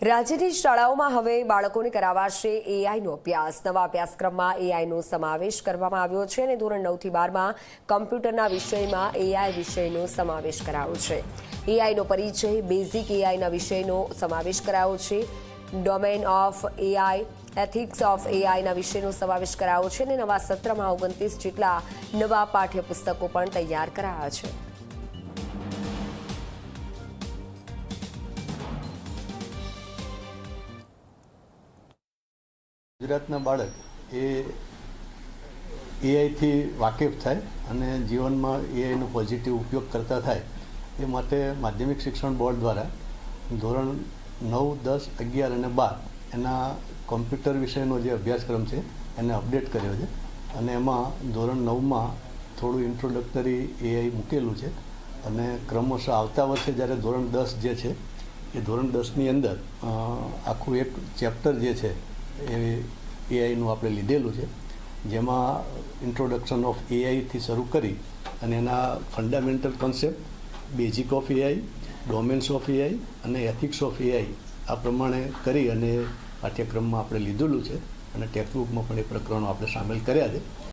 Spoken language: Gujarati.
રાજ્યની શાળાઓમાં હવે બાળકોને કરાવાશે એઆઈનો અભ્યાસ। નવા અભ્યાસક્રમમાં એઆઈનો સમાવેશ કરવામાં આવ્યો છે અને ધોરણ 9 થી 12માં કમ્પ્યુટરના વિષયમાં એઆઈ વિષયનો સમાવેશ કરાયો છે। એઆઈનો પરિચય બેઝિક એઆઈના વિષયનો સમાવેશ કરાયો છે। Domain of AI, ethics of એઆઈના વિષયનો સમાવેશ કરાયો છે અને નવા સત્રમાં 29 જેટલા નવા પાઠ્યપુસ્તકો પણ તૈયાર કરાયા છે। ગુજરાતના બાળક એ એઆઈથી વાકેફ થાય અને જીવનમાં એઆઈનો પોઝિટિવ ઉપયોગ કરતા થાય એ માટે માધ્યમિક શિક્ષણ બોર્ડ દ્વારા ધોરણ 9, 10, 11 અને 12 એના કોમ્પ્યુટર વિષયનો જે અભ્યાસક્રમ છે એને અપડેટ કર્યો છે અને એમાં ધોરણ 9માં થોડું ઇન્ટ્રોડક્ટરી એઆઈ મૂકેલું છે અને ક્રમશઃ આવતા વર્ષે જ્યારે ધોરણ 10 જે છે એ ધોરણ 10ની અંદર આખું એક ચેપ્ટર જે છે એ એઆઈનું આપણે લીધેલું છે, જેમાં ઇન્ટ્રોડક્શન ઓફ એઆઈથી શરૂ કરી અને એના fundamental concept, basic of AI, domains of AI અને એથિક્સ ઓફ એઆઈ આ પ્રમાણે કરી અને પાઠ્યક્રમમાં આપણે લીધેલું છે અને ટેક્સ્ટબુકમાં પણ એ પ્રકરણો આપણે સામેલ કર્યા છે।